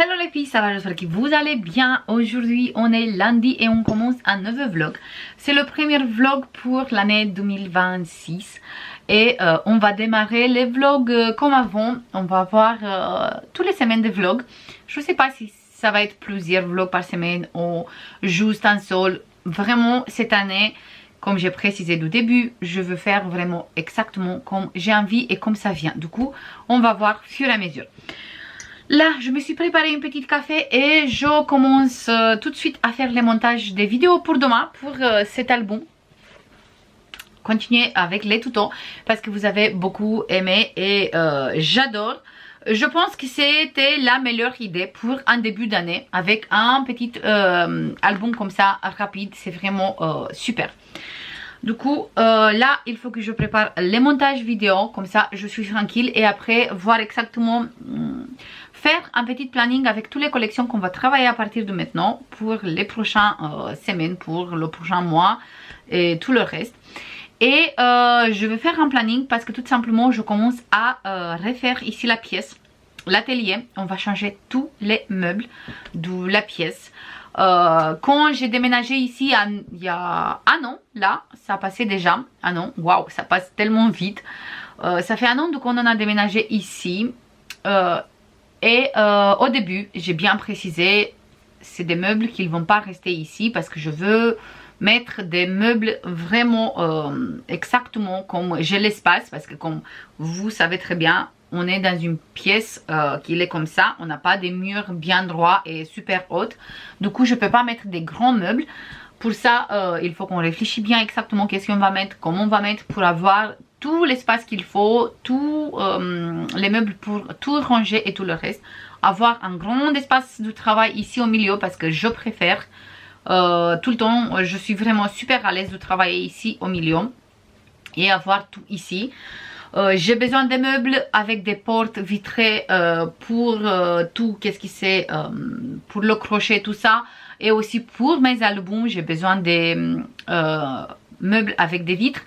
Hello les filles, ça va, j'espère que vous allez bien. Aujourd'hui on est lundi et on commence un nouveau vlog. C'est le premier vlog pour l'année 2026 et on va démarrer les vlogs comme avant. On va avoir toutes les semaines des vlogs. Je ne sais pas si ça va être plusieurs vlogs par semaine ou juste un seul. Vraiment cette année, comme j'ai précisé du début, je veux faire vraiment exactement comme j'ai envie et comme ça vient. Du coup on va voir fur et à mesure. Là, je me suis préparé une petite café et je commence tout de suite à faire les montages des vidéos pour demain, pour cet album. Continuez avec les tutos parce que vous avez beaucoup aimé et j'adore. Je pense que c'était la meilleure idée pour un début d'année avec un petit album comme ça, rapide. C'est vraiment super. Du coup, là, il faut que je prépare les montages vidéo, comme ça je suis tranquille et après voir exactement... faire un petit planning avec toutes les collections qu'on va travailler à partir de maintenant pour les prochaines semaines, pour le prochain mois et tout le reste. Et je vais faire un planning parce que tout simplement je commence à refaire ici la pièce, l'atelier. On va changer tous les meubles de la pièce. Quand j'ai déménagé ici il y a un an, là ça passait déjà un an, waouh, ça passe tellement vite. Ça fait un an qu'on en a déménagé ici. Et au début, j'ai bien précisé, c'est des meubles qui ne vont pas rester ici parce que je veux mettre des meubles vraiment exactement comme j'ai l'espace. Parce que comme vous savez très bien, on est dans une pièce qui est comme ça. On n'a pas des murs bien droits et super hautes. Du coup, je ne peux pas mettre des grands meubles. Pour ça, il faut qu'on réfléchisse bien exactement qu'est-ce qu'on va mettre, comment on va mettre pour avoir tout l'espace qu'il faut, tous les meubles pour tout ranger et tout le reste. Avoir un grand espace de travail ici au milieu parce que je préfère tout le temps. Je suis vraiment super à l'aise de travailler ici au milieu et avoir tout ici. J'ai besoin des meubles avec des portes vitrées pour tout, qu'est-ce qui c'est, pour le crochet, tout ça. Et aussi pour mes albums, j'ai besoin des meubles avec des vitres.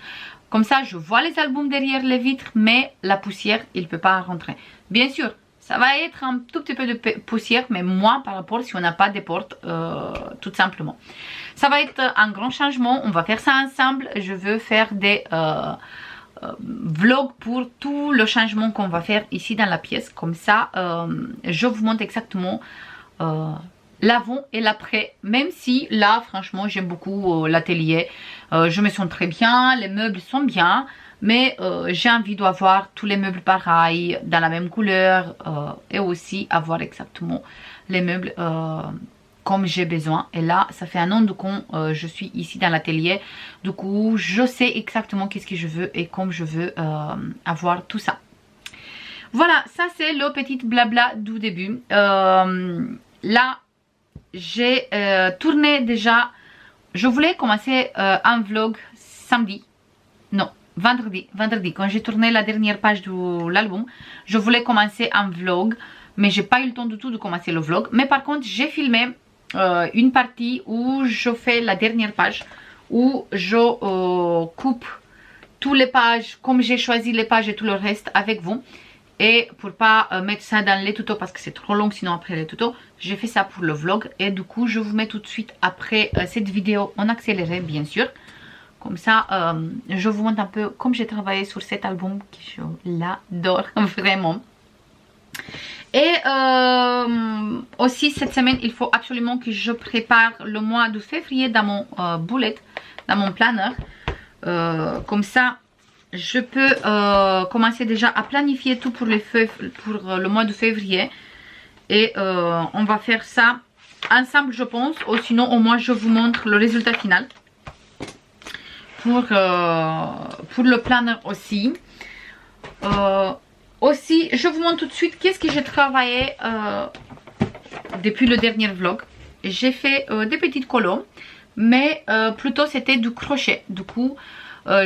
Comme ça, je vois les albums derrière les vitres, mais la poussière, il ne peut pas rentrer. Bien sûr, ça va être un tout petit peu de poussière, mais moins par rapport si on n'a pas des portes, tout simplement. Ça va être un grand changement. On va faire ça ensemble. Je veux faire des vlogs pour tout le changement qu'on va faire ici dans la pièce. Comme ça, je vous montre exactement... l'avant et l'après, même si là franchement j'aime beaucoup l'atelier, je me sens très bien, les meubles sont bien, mais j'ai envie d'avoir tous les meubles pareils, dans la même couleur, et aussi avoir exactement les meubles comme j'ai besoin. Et là ça fait un an que je suis ici dans l'atelier, du coup je sais exactement qu'est-ce que je veux et comme je veux avoir tout ça. Voilà, ça c'est le petit blabla du début. Là j'ai tourné déjà, je voulais commencer un vlog samedi, non, vendredi, quand j'ai tourné la dernière page de l'album, je voulais commencer un vlog, mais j'ai pas eu le temps du tout de commencer le vlog. Mais par contre j'ai filmé une partie où je fais la dernière page, où je coupe toutes les pages, comme j'ai choisi les pages et tout le reste avec vous. Et pour pas mettre ça dans les tutos parce que c'est trop long sinon après les tutos, j'ai fait ça pour le vlog. Et du coup je vous mets tout de suite après cette vidéo en accéléré bien sûr. Comme ça je vous montre un peu comme j'ai travaillé sur cet album que je l'adore vraiment. Et aussi cette semaine il faut absolument que je prépare le mois de février dans mon bullet, dans mon planner. Comme ça je peux commencer déjà à planifier tout pour le mois de février. Et on va faire ça ensemble je pense. Ou sinon au moins je vous montre le résultat final. Pour le planner aussi. Aussi je vous montre tout de suite qu'est-ce que j'ai travaillé depuis le dernier vlog. J'ai fait des petites colos. Mais plutôt c'était du crochet. Du coup...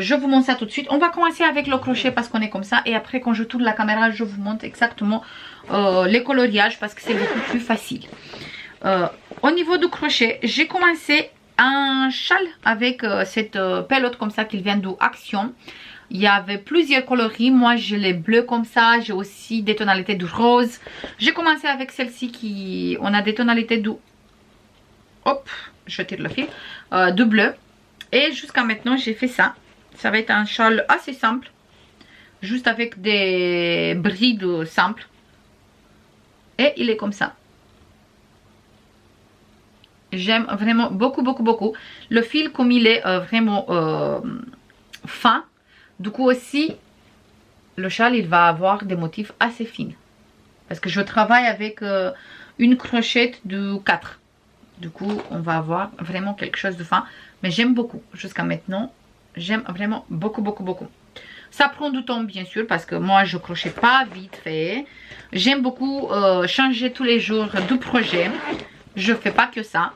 je vous montre ça tout de suite. On va commencer avec le crochet parce qu'on est comme ça. Et après quand je tourne la caméra je vous montre exactement les coloriages parce que c'est beaucoup plus facile. Au niveau du crochet j'ai commencé un châle avec cette pelote comme ça qui vient d'Action. Il y avait plusieurs coloris. Moi, j'ai les bleus comme ça. J'ai aussi des tonalités de rose. J'ai commencé avec celle-ci qui... On a des tonalités de... Hop, je tire le fil. De bleu. Et jusqu'à maintenant, j'ai fait ça. Ça va être un châle assez simple. Juste avec des brides simples. Et il est comme ça. J'aime vraiment beaucoup, beaucoup, beaucoup. Le fil, comme il est vraiment fin. Du coup aussi, le châle, il va avoir des motifs assez fins. Parce que je travaille avec une crochette de 4. Du coup, on va avoir vraiment quelque chose de fin. Mais j'aime beaucoup. Jusqu'à maintenant, j'aime vraiment beaucoup, beaucoup, beaucoup. Ça prend du temps, bien sûr, parce que moi, je crochette pas vite fait. J'aime beaucoup changer tous les jours de projet. Je fais pas que ça.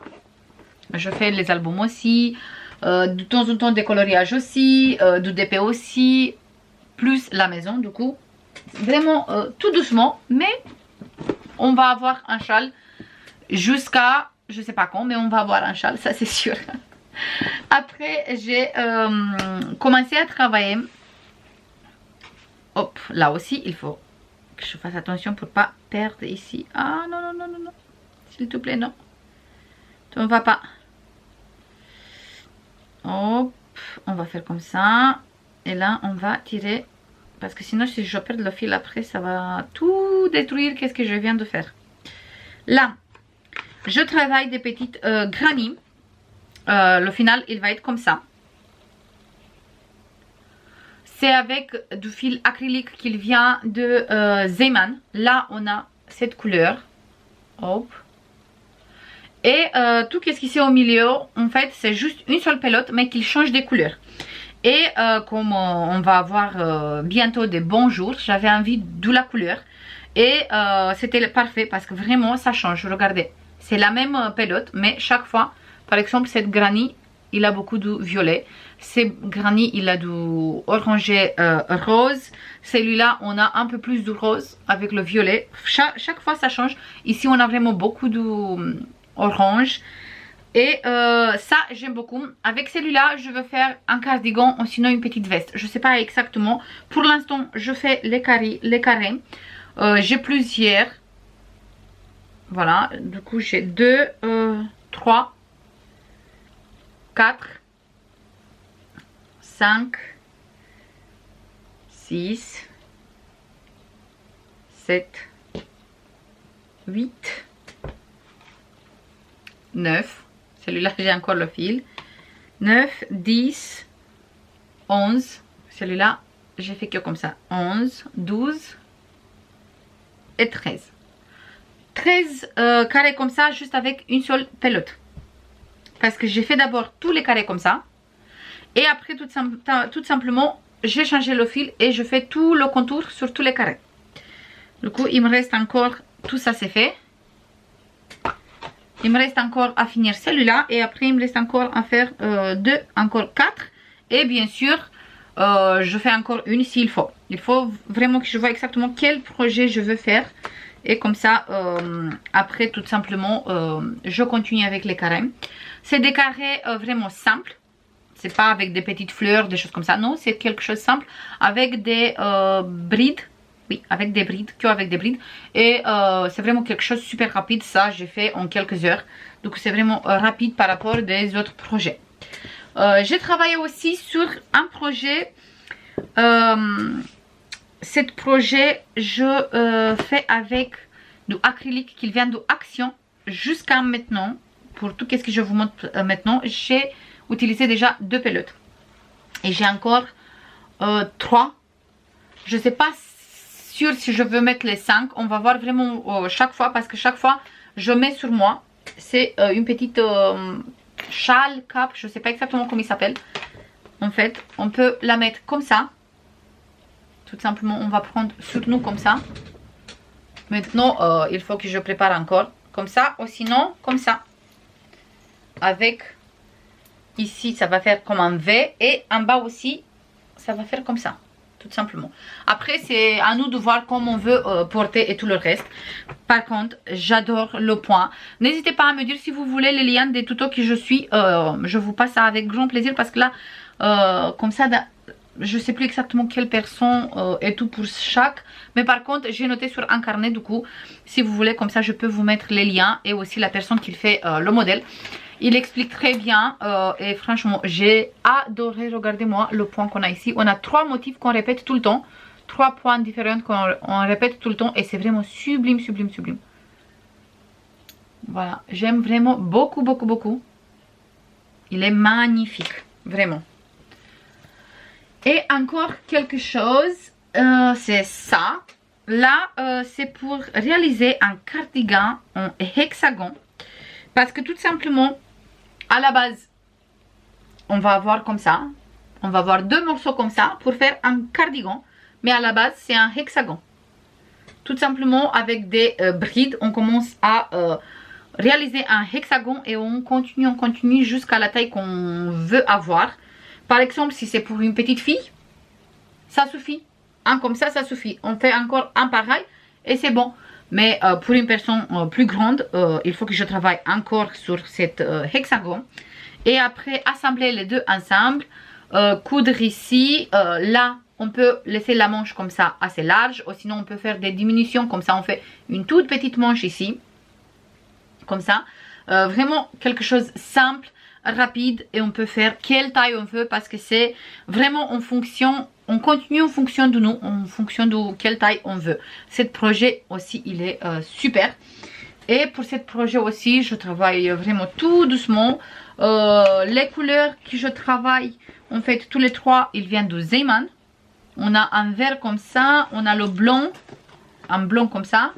Je fais les albums aussi. De temps en temps des coloriages aussi, du DP aussi, plus la maison du coup. Vraiment tout doucement, mais on va avoir un châle jusqu'à, je sais pas quand, mais on va avoir un châle, ça c'est sûr. Après j'ai commencé à travailler. Hop, là aussi il faut que je fasse attention pour pas perdre ici. Ah non, non, non, non, non. S'il te plaît, non. Tu ne vas pas. Hop, on va faire comme ça. Et là, on va tirer. Parce que sinon, si je perds le fil après, ça va tout détruire. Qu'est-ce que je viens de faire? Là, je travaille des petites granny. Le final, il va être comme ça. C'est avec du fil acrylique qui vient de Zeman. Là, on a cette couleur. Hop. Et tout ce qui est au milieu, en fait, c'est juste une seule pelote, mais qui change des couleurs. Et comme on va avoir bientôt des bons jours, j'avais envie de la couleur. Et c'était parfait parce que vraiment, ça change. Regardez, c'est la même pelote, mais chaque fois, par exemple, cette granny, il a beaucoup de violet. Ce granny, il a du orangé rose. Celui-là, on a un peu plus de rose avec le violet. Chaque fois, ça change. Ici, on a vraiment beaucoup de... orange et ça j'aime beaucoup. Avec celui-là je veux faire un cardigan ou sinon une petite veste, je sais pas exactement. Pour l'instant je fais les carrés. J'ai plusieurs, voilà, du coup j'ai 2 3 4 5 6 7 8 9, celui-là j'ai encore le fil, 9, 10, 11, celui-là j'ai fait que comme ça, 11, 12 et 13. 13 carrés comme ça, juste avec une seule pelote. Parce que j'ai fait d'abord tous les carrés comme ça, et après tout simplement j'ai changé le fil et je fais tout le contour sur tous les carrés. Du coup il me reste encore, tout ça c'est fait. Il me reste encore à finir celui-là. Et après, il me reste encore à faire encore 4. Et bien sûr, je fais encore une s'il faut. Il faut vraiment que je vois exactement quel projet je veux faire. Et comme ça, après, tout simplement, je continue avec les carrés. C'est des carrés vraiment simples. C'est pas avec des petites fleurs, des choses comme ça. Non, c'est quelque chose de simple. Avec des brides. Oui, avec des brides, que avec des brides. Et c'est vraiment quelque chose de super rapide. Ça, j'ai fait en quelques heures. Donc, c'est vraiment rapide par rapport des autres projets. J'ai travaillé aussi sur un projet. Ce projet, je fais avec du acrylique qui vient de Action. Jusqu'à maintenant, pour tout ce que je vous montre maintenant, j'ai utilisé déjà 2 pelotes. Et j'ai encore 3. Je ne sais pas si je veux mettre les 5, on va voir vraiment chaque fois, parce que chaque fois je mets sur moi, c'est une petite châle, cape, je sais pas exactement comment il s'appelle. En fait, on peut la mettre comme ça, tout simplement. On va prendre sur nous comme ça. Maintenant il faut que je prépare encore comme ça, ou sinon comme ça, avec ici ça va faire comme un V, et en bas aussi ça va faire comme ça. Tout simplement. Après, c'est à nous de voir comment on veut porter et tout le reste. Par contre, j'adore le point. N'hésitez pas à me dire si vous voulez les liens des tutos que je suis. Je vous passe ça avec grand plaisir, parce que là, comme ça, je sais plus exactement quelle personne et tout pour chaque. Mais par contre, j'ai noté sur un carnet, du coup, si vous voulez, comme ça, je peux vous mettre les liens et aussi la personne qui fait le modèle. Il explique très bien et franchement, j'ai adoré. Regardez-moi le point qu'on a ici. On a 3 motifs qu'on répète tout le temps. 3 points différents qu'on répète tout le temps et c'est vraiment sublime, sublime, sublime. Voilà, j'aime vraiment beaucoup, beaucoup, beaucoup. Il est magnifique, vraiment. Et encore quelque chose, c'est ça. Là, c'est pour réaliser un cardigan en hexagone. Parce que tout simplement, à la base, on va avoir comme ça. On va avoir 2 morceaux comme ça pour faire un cardigan. Mais à la base, c'est un hexagone. Tout simplement, avec des brides, on commence à réaliser un hexagone et on continue jusqu'à la taille qu'on veut avoir. Par exemple, si c'est pour une petite fille, ça suffit. Un comme ça suffit. On fait encore un pareil et c'est bon. Mais pour une personne plus grande, il faut que je travaille encore sur cette hexagone. Et après, assembler les deux ensemble. Coudre ici. Là, on peut laisser la manche comme ça assez large. Ou sinon, on peut faire des diminutions. Comme ça, on fait une toute petite manche ici. Comme ça. Vraiment quelque chose simple, rapide. Et on peut faire quelle taille on veut. Parce que c'est vraiment en fonction... On continue en fonction de nous, en fonction de quelle taille on veut. Ce projet aussi, il est super. Et pour ce projet aussi, je travaille vraiment tout doucement. Les couleurs que je travaille, en fait, tous les 3, ils viennent de Zeiman. On a un vert comme ça, on a le blanc, un blanc comme ça.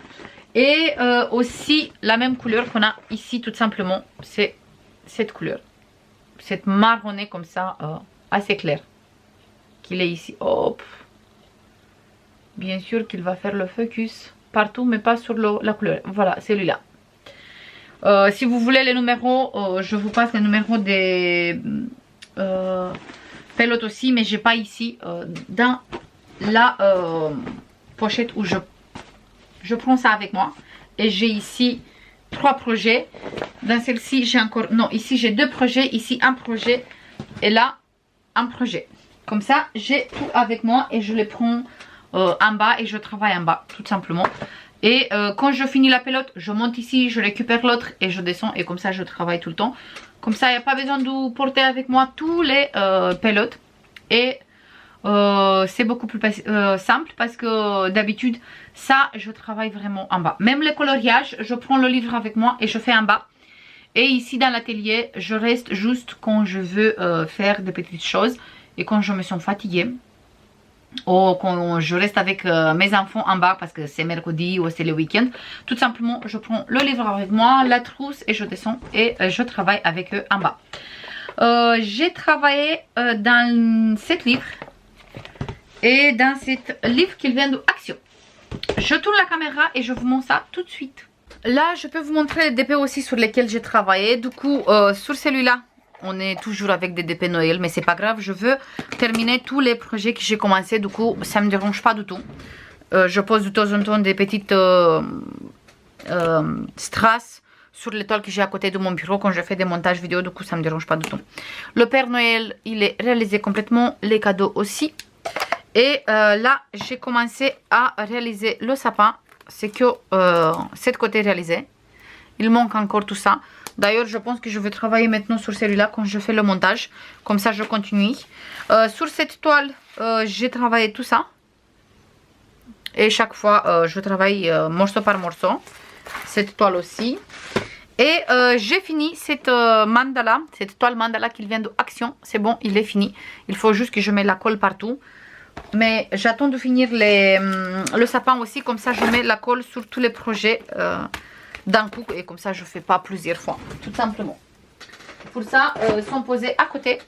Et aussi la même couleur qu'on a ici, tout simplement, c'est cette couleur. Cette marronnée comme ça, assez claire. Qu'il est ici, hop, bien sûr qu'il va faire le focus partout mais pas sur la couleur. Voilà, celui-là. Si vous voulez les numéros, je vous passe les numéros des pelotes aussi, mais j'ai pas ici dans la pochette où je prends ça avec moi. Et j'ai ici 3 projets. Dans celle-ci j'ai encore, non, ici j'ai 2 projets, ici un projet et là un projet. Comme ça, j'ai tout avec moi et je les prends en bas et je travaille en bas, tout simplement. Et quand je finis la pelote, je monte ici, je récupère l'autre et je descends. Et comme ça, je travaille tout le temps. Comme ça, il n'y a pas besoin de porter avec moi tous les pelotes. Et c'est beaucoup plus simple parce que d'habitude, ça, je travaille vraiment en bas. Même les coloriages, je prends le livre avec moi et je fais en bas. Et ici, dans l'atelier, je reste juste quand je veux faire des petites choses. Et quand je me sens fatiguée, ou quand je reste avec mes enfants en bas parce que c'est mercredi ou c'est le week-end, tout simplement je prends le livre avec moi, la trousse et je descends et je travaille avec eux en bas. J'ai travaillé dans cet livre et dans cet livre qui vient d'Action. Je tourne la caméra et je vous montre ça tout de suite. Là je peux vous montrer les DP aussi sur lesquels j'ai travaillé. Du coup sur celui-là, on est toujours avec des DP Noël, mais c'est pas grave. Je veux terminer tous les projets que j'ai commencé. Du coup, ça me dérange pas du tout. Je pose de temps en temps des petites strass sur l'étoile que j'ai à côté de mon bureau quand je fais des montages vidéo. Du coup, ça me dérange pas du tout. Le Père Noël, il est réalisé complètement. Les cadeaux aussi. Et là, j'ai commencé à réaliser le sapin. C'est que cet côté réalisé. Il manque encore tout ça. D'ailleurs, je pense que je vais travailler maintenant sur celui-là quand je fais le montage. Comme ça, je continue. Sur cette toile, j'ai travaillé tout ça. Et chaque fois, je travaille morceau par morceau. Cette toile aussi. Et j'ai fini cette mandala, cette toile mandala qui vient d'Action. C'est bon, il est fini. Il faut juste que je mette la colle partout. Mais j'attends de finir le sapin aussi. Comme ça, je mets la colle sur tous les projets d'un coup et comme ça je fais pas plusieurs fois, tout simplement. Pour ça, ils sont posés à côté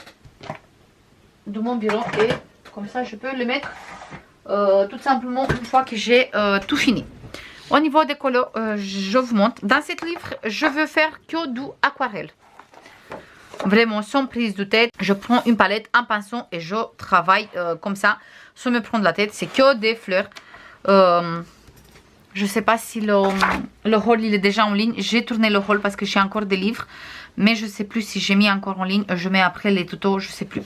de mon bureau et comme ça je peux le mettre tout simplement une fois que j'ai tout fini. Au niveau des colos, je vous montre. Dans ce livre, je veux faire que du aquarelle. Vraiment sans prise de tête. Je prends une palette, un pinceau et je travaille comme ça sans me prendre la tête. C'est que des fleurs. Je sais pas si le haul il est déjà en ligne. J'ai tourné le haul parce que j'ai encore des livres. Mais je sais plus si j'ai mis encore en ligne. Je mets après les tutos, je sais plus.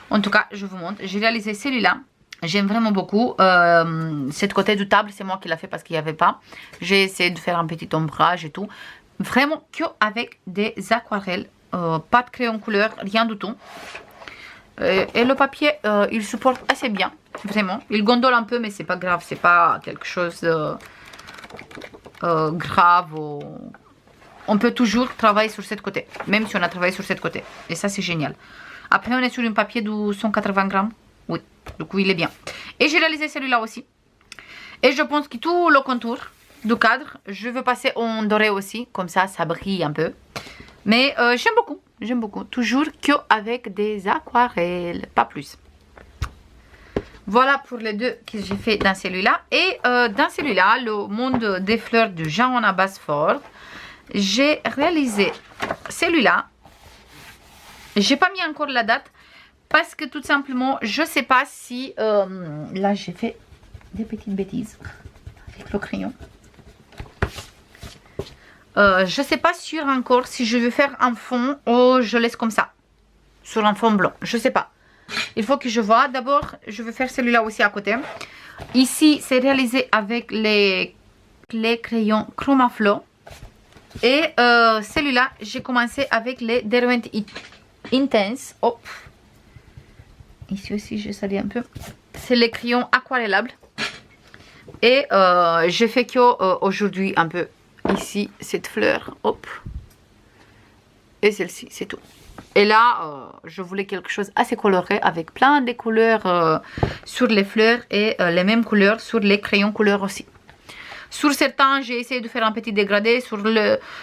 En tout cas, je vous montre. J'ai réalisé celui-là. J'aime vraiment beaucoup. Cette côté du table, c'est moi qui l'a fait parce qu'il n'y avait pas. J'ai essayé de faire un petit ombrage et tout. Vraiment que avec des aquarelles. Pas de crayon couleur, rien du tout. Et le papier, il supporte assez bien. Vraiment. Il gondole un peu, mais c'est pas grave. C'est pas quelque chose de grave. On peut toujours travailler sur cette côté. Même si on a travaillé sur cette côté. Et ça, c'est génial. Après, on est sur un papier de 180 grammes. Oui, du coup, il est bien. Et j'ai réalisé celui-là aussi. Et je pense que tout le contour du cadre, je veux passer en doré aussi. Comme ça, ça brille un peu. Mais j'aime beaucoup. J'aime beaucoup. Toujours qu'avec des aquarelles. Pas plus. Voilà pour les deux que j'ai fait dans celui-là. Et dans celui-là, le monde des fleurs de Johanna Basford, j'ai réalisé celui-là. J'ai pas mis encore la date parce que tout simplement, je sais pas si... là, j'ai fait des petites bêtises avec le crayon. Je sais pas sûr encore si je vais faire un fond ou je laisse comme ça. Sur un fond blanc. Je sais pas. Il faut que je vois. D'abord, je vais faire celui-là aussi à côté. Ici, c'est réalisé avec les crayons Chromaflow. Et celui-là, j'ai commencé avec les Derwent Intense. Hop. Ici aussi, je salis un peu. C'est les crayons aquarellables. Et j'ai fait que aujourd'hui un peu. Ici, cette fleur. Hop. Et celle-ci, c'est tout. Et là, je voulais quelque chose assez coloré avec plein de couleurs sur les fleurs et les mêmes couleurs sur les crayons couleurs aussi. Sur certains, j'ai essayé de faire un petit dégradé. Sur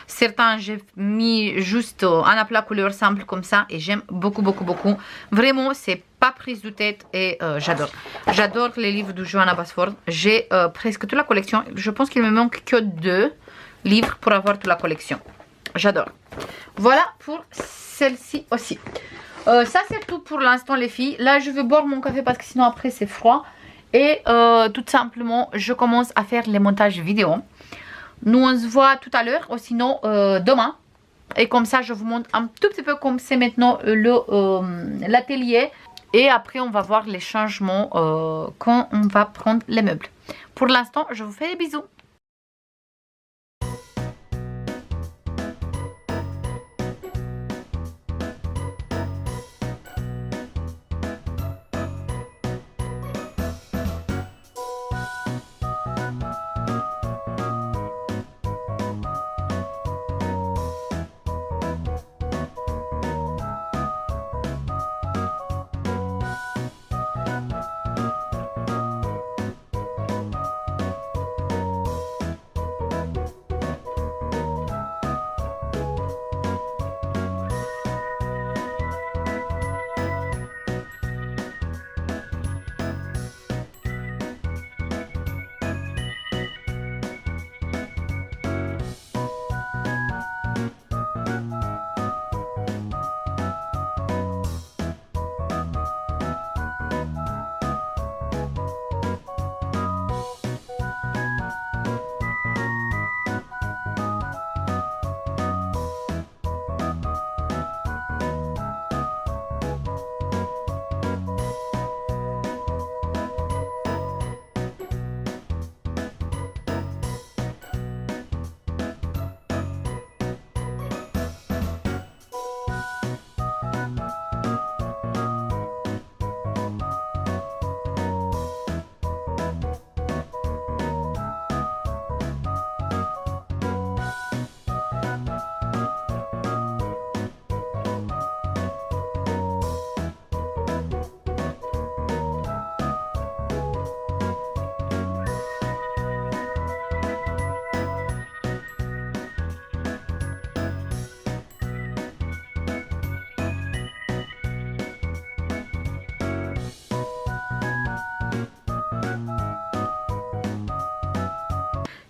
certains, j'ai mis juste un aplat couleur simple comme ça. Et j'aime beaucoup, beaucoup, beaucoup. Vraiment, c'est pas prise de tête et j'adore. J'adore les livres de Johanna Basford. J'ai presque toute la collection. Je pense qu'il me manque que 2 livres pour avoir toute la collection. J'adore. Voilà pour celle-ci aussi. Ça, c'est tout pour l'instant, les filles. Là, je vais boire mon café parce que sinon, après, c'est froid. Et tout simplement, je commence à faire les montages vidéo. Nous, on se voit tout à l'heure, ou sinon demain. Et comme ça, je vous montre un tout petit peu comme c'est maintenant l'atelier. Et après, on va voir les changements quand on va prendre les meubles. Pour l'instant, je vous fais des bisous.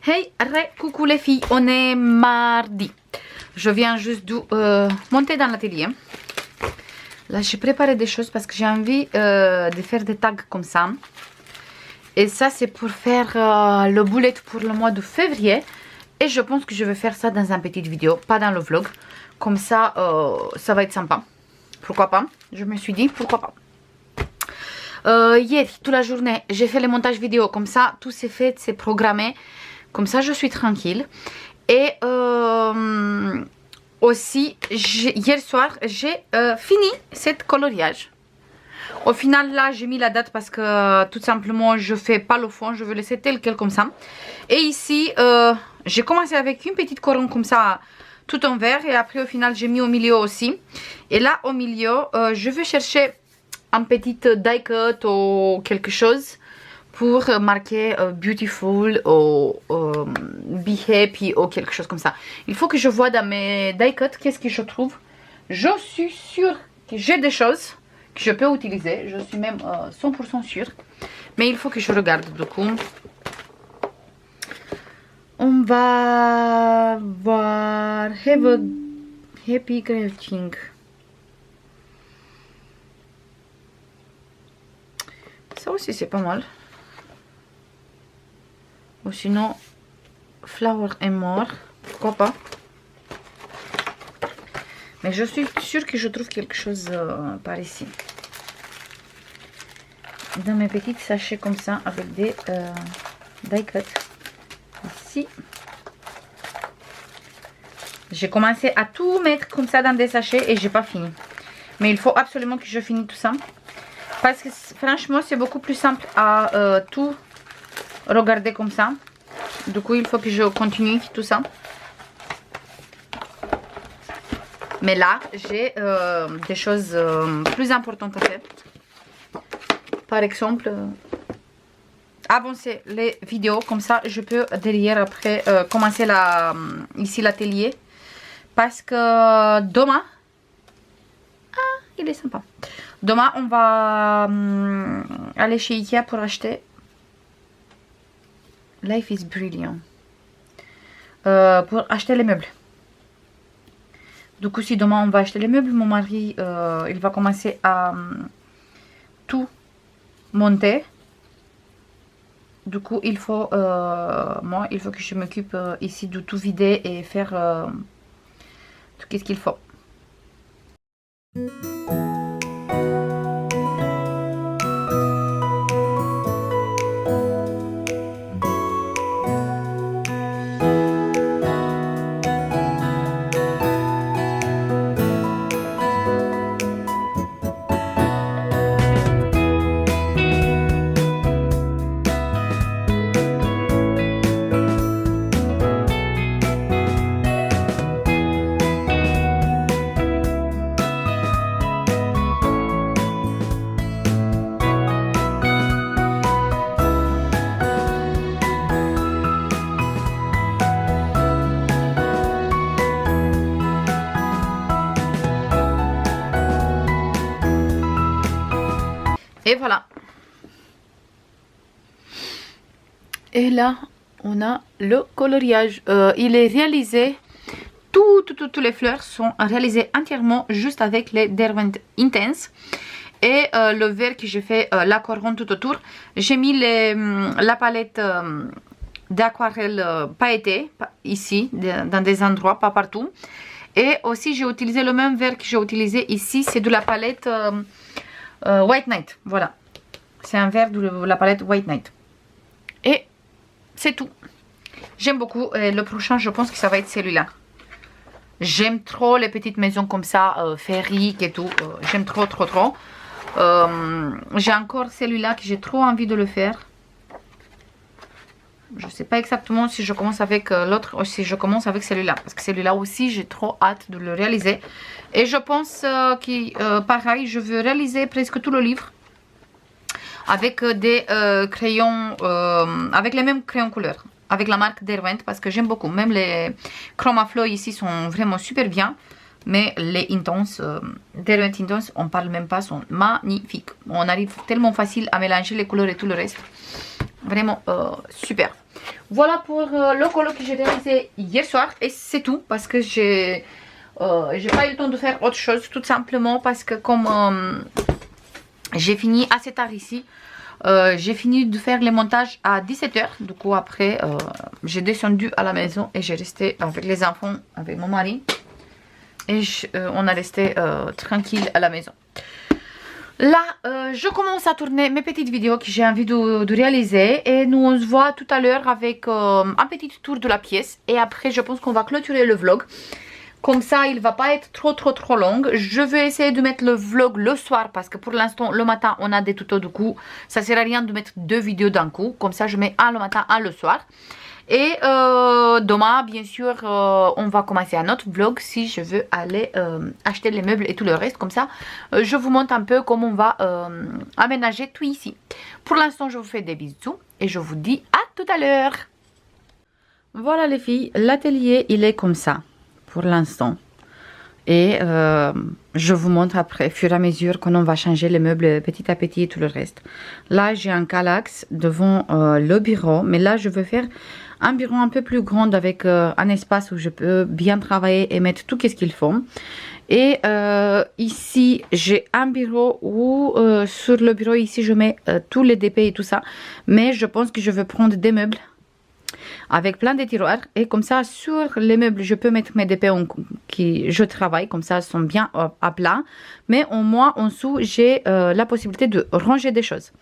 Hey, coucou les filles, on est mardi. Je viens juste de monter dans l'atelier. Là, j'ai préparé des choses parce que j'ai envie de faire des tags comme ça. Et ça c'est pour faire le bullet pour le mois de février. Et je pense que je vais faire ça dans une petite vidéo, pas dans le vlog. Comme ça, ça va être sympa. Pourquoi pas? Je me suis dit, pourquoi pas. Hier, toute la journée, j'ai fait les montages vidéo. Comme ça, tout c'est fait, c'est programmé. Comme ça, je suis tranquille. Et aussi, hier soir, j'ai fini cette coloriage. Au final, là, j'ai mis la date parce que tout simplement, je fais pas le fond. Je veux laisser tel quel comme ça. Et ici, j'ai commencé avec une petite couronne comme ça, tout en vert. Et après, au final, j'ai mis au milieu aussi. Et là, au milieu, je vais chercher un petit die cut ou quelque chose pour marquer beautiful ou be happy ou quelque chose comme ça. Il faut que je vois dans mes die cut qu'est-ce que je trouve. Je suis sûre que j'ai des choses que je peux utiliser. Je suis même 100% sûre. Mais il faut que je regarde du coup. On va voir Have a Happy Crafting. Ça aussi c'est pas mal. Ou sinon Flower and More. Pourquoi pas. Mais je suis sûre que je trouve quelque chose par ici. Dans mes petits sachets comme ça avec des die cut. Ici. J'ai commencé à tout mettre comme ça dans des sachets et j'ai pas fini. Mais il faut absolument que je finisse tout ça. Parce que franchement c'est beaucoup plus simple à tout regarder comme ça. Du coup il faut que je continue tout ça. Mais là j'ai des choses plus importantes à faire. Par exemple avancer les vidéos comme ça je peux derrière après commencer ici l'atelier. Parce que demain, il est sympa. Demain, on va aller chez Ikea pour acheter Life is Brilliant. Pour acheter les meubles. Du coup, si demain on va acheter les meubles, mon mari, il va commencer à tout monter. Du coup, il faut, moi, il faut que je m'occupe ici de tout vider et faire tout ce qu'il faut. Et voilà. Et là, on a le coloriage. Il est réalisé, toutes les fleurs sont réalisées entièrement juste avec les Derwent Intense. Et le vert que j'ai fait la couronne tout autour. J'ai mis la palette d'aquarelle pailletée ici, dans des endroits, pas partout. Et aussi j'ai utilisé le même vert que j'ai utilisé ici, c'est de la palette White Night, voilà. C'est un vert de la palette White Night. Et c'est tout. J'aime beaucoup. Le prochain, je pense que ça va être celui-là. J'aime trop les petites maisons comme ça, féeriques et tout. J'aime trop. J'ai encore celui-là que j'ai trop envie de le faire. Je sais pas exactement si je commence avec l'autre ou si je commence avec celui-là. Parce que celui-là aussi, j'ai trop hâte de le réaliser. Et je pense que pareil, je veux réaliser presque tout le livre. Avec des crayons, avec les mêmes crayons couleurs. Avec la marque Derwent parce que j'aime beaucoup. Même les Chromaflow ici sont vraiment super bien. Mais les Intense, Derwent Intense, on parle même pas, sont magnifiques. On arrive tellement facile à mélanger les couleurs et tout le reste. Vraiment super. Voilà pour le colo que j'ai réalisé hier soir. Et c'est tout parce que j'ai pas eu le temps de faire autre chose. Tout simplement parce que comme j'ai fini assez tard ici. J'ai fini de faire les montages à 17 h. Du coup après j'ai descendu à la maison et j'ai resté avec les enfants, avec mon mari. Et on a resté tranquille à la maison. Là, je commence à tourner mes petites vidéos que j'ai envie de réaliser. Et nous, on se voit tout à l'heure avec un petit tour de la pièce. Et après, je pense qu'on va clôturer le vlog. Comme ça, il ne va pas être trop long. Je vais essayer de mettre le vlog le soir. Parce que pour l'instant, le matin, on a des tutos du coup. Ça ne sert à rien de mettre 2 vidéos d'un coup. Comme ça, je mets un le matin, un le soir. Et demain, bien sûr, on va commencer un autre vlog si je veux aller acheter les meubles et tout le reste. Comme ça, je vous montre un peu comment on va aménager tout ici. Pour l'instant, je vous fais des bisous et je vous dis à tout à l'heure. Voilà les filles, l'atelier, il est comme ça pour l'instant. Et je vous montre après, fur et à mesure, quand on va changer les meubles petit à petit et tout le reste. Là, j'ai un calax devant le bureau. Mais là, je veux faire un bureau un peu plus grand avec un espace où je peux bien travailler et mettre tout ce qu'il faut. Et ici, j'ai un bureau où sur le bureau, ici, je mets tous les DP et tout ça. Mais je pense que je veux prendre des meubles avec plein de tiroirs et comme ça sur les meubles je peux mettre mes DP qui je travaille, comme ça elles sont bien à plat, mais au moins en dessous j'ai la possibilité de ranger des choses.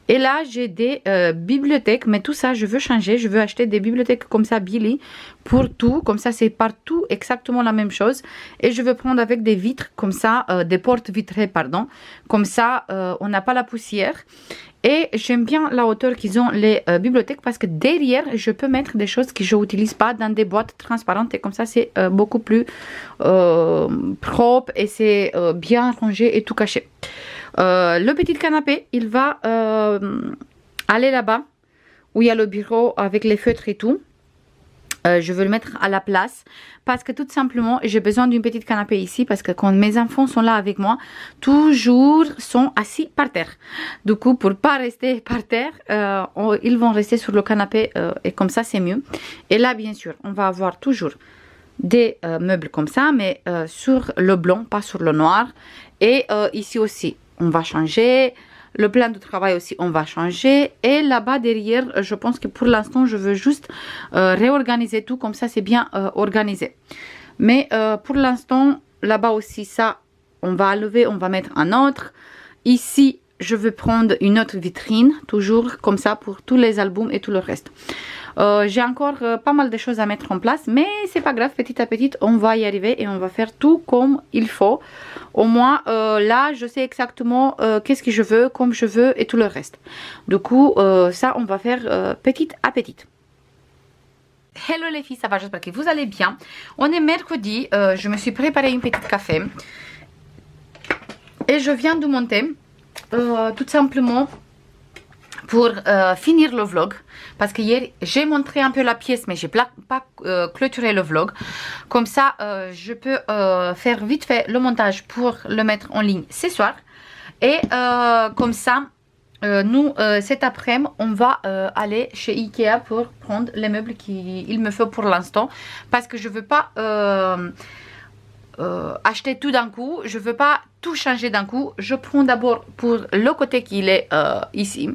Et là j'ai des bibliothèques, mais tout ça je veux changer, je veux acheter des bibliothèques comme ça Billy pour tout, comme ça c'est partout exactement la même chose. Et je veux prendre avec des vitres comme ça, des portes vitrées pardon, comme ça on n'a pas la poussière. Et j'aime bien la hauteur qu'ils ont les bibliothèques parce que derrière je peux mettre des choses que je n'utilise pas dans des boîtes transparentes et comme ça c'est beaucoup plus propre et c'est bien rangé et tout caché. Le petit canapé il va aller là-bas où il y a le bureau avec les feutres et tout. Je veux le mettre à la place parce que tout simplement j'ai besoin d'une petite canapé ici parce que quand mes enfants sont là avec moi toujours sont assis par terre. Du coup pour pas rester par terre ils vont rester sur le canapé et comme ça c'est mieux. Et là bien sûr on va avoir toujours des meubles comme ça mais sur le blanc pas sur le noir. Et ici aussi on va changer. Le plan de travail aussi, on va changer. Et là-bas, derrière, je pense que pour l'instant, je veux juste réorganiser tout. Comme ça, c'est bien organisé. Mais pour l'instant, là-bas aussi, ça, on va enlever, on va mettre un autre. Ici, je veux prendre une autre vitrine. Toujours comme ça pour tous les albums et tout le reste. J'ai encore pas mal de choses à mettre en place. Mais c'est pas grave, petit à petit, on va y arriver. Et on va faire tout comme il faut. Au moins, là, je sais exactement qu'est-ce que je veux, comme je veux et tout le reste. Du coup, ça, on va faire petit à petit. Hello les filles, ça va? J'espère que vous allez bien. On est mercredi, je me suis préparé une petite café. Et je viens de monter, tout simplement, pour finir le vlog. Parce que hier, j'ai montré un peu la pièce, mais j'ai pas clôturé le vlog. Comme ça, je peux faire vite fait le montage pour le mettre en ligne ce soir. Et comme ça, nous, cet après-midi, on va aller chez Ikea pour prendre les meubles qu'il me faut pour l'instant. Parce que je veux pas acheter tout d'un coup. Je veux pas tout changer d'un coup. Je prends d'abord pour le côté qui est ici.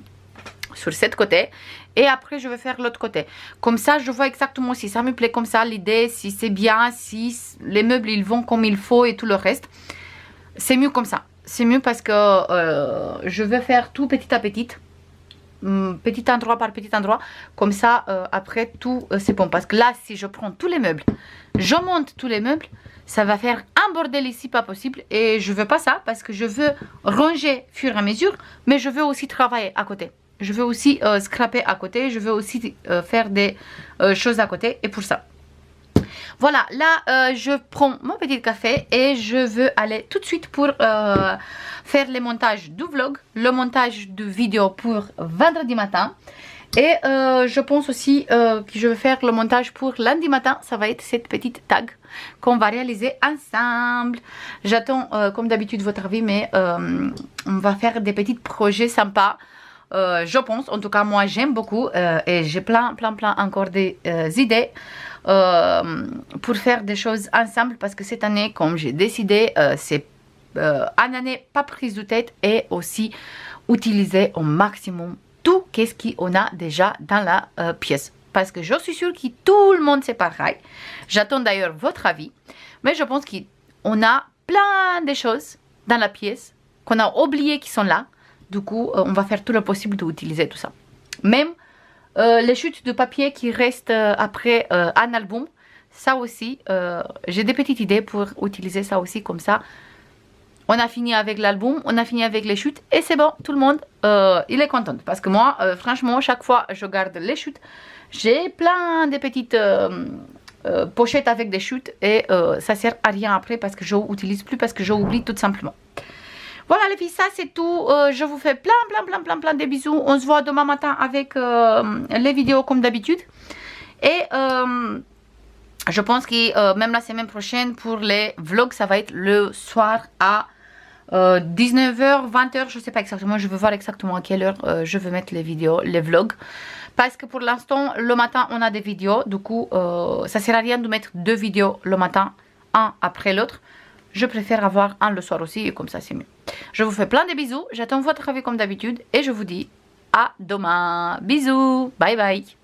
Sur cette côté et après je vais faire l'autre côté, comme ça je vois exactement si ça me plaît comme ça, l'idée, si c'est bien, si les meubles ils vont comme il faut et tout le reste. C'est mieux comme ça, c'est mieux parce que je vais faire tout petit à petit, petit endroit par petit endroit, comme ça après tout c'est bon. Parce que là si je prends tous les meubles, je monte tous les meubles, ça va faire un bordel ici pas possible et je veux pas ça parce que je veux ranger fur et à mesure, mais je veux aussi travailler à côté. Je veux aussi scraper à côté. Je veux aussi faire des choses à côté. Et pour ça. Voilà. Là, je prends mon petit café. Et je veux aller tout de suite pour faire les montages du vlog. Le montage de vidéo pour vendredi matin. Et je pense aussi que je vais faire le montage pour lundi matin. Ça va être cette petite tag qu'on va réaliser ensemble. J'attends comme d'habitude votre avis. Mais on va faire des petits projets sympas. Je pense, en tout cas moi j'aime beaucoup et j'ai plein encore des idées pour faire des choses ensemble parce que cette année comme j'ai décidé c'est une année pas prise de tête et aussi utiliser au maximum tout ce qu'on a déjà dans la pièce. Parce que je suis sûre que tout le monde c'est pareil. J'attends d'ailleurs votre avis. Mais je pense qu'on a plein de choses dans la pièce qu'on a oublié qui sont là. Du coup, on va faire tout le possible d'utiliser tout ça. Même les chutes de papier qui restent après un album, ça aussi, j'ai des petites idées pour utiliser ça aussi comme ça. On a fini avec l'album, on a fini avec les chutes et c'est bon, tout le monde, il est content. Parce que moi, franchement, chaque fois je garde les chutes, j'ai plein de petites pochettes avec des chutes et ça sert à rien après parce que je n'utilise plus, parce que j'oublie tout simplement. Voilà les filles, ça c'est tout. Je vous fais plein de bisous. On se voit demain matin avec les vidéos comme d'habitude. Et je pense que même la semaine prochaine pour les vlogs, ça va être le soir à 19h, 20h, je sais pas exactement. Je veux voir exactement à quelle heure je veux mettre les vidéos, les vlogs. Parce que pour l'instant, le matin, on a des vidéos. Du coup, ça sert à rien de mettre 2 vidéos le matin, un après l'autre. Je préfère avoir un le soir aussi et comme ça c'est mieux. Je vous fais plein de bisous. J'attends votre avis comme d'habitude et je vous dis à demain. Bisous. Bye bye.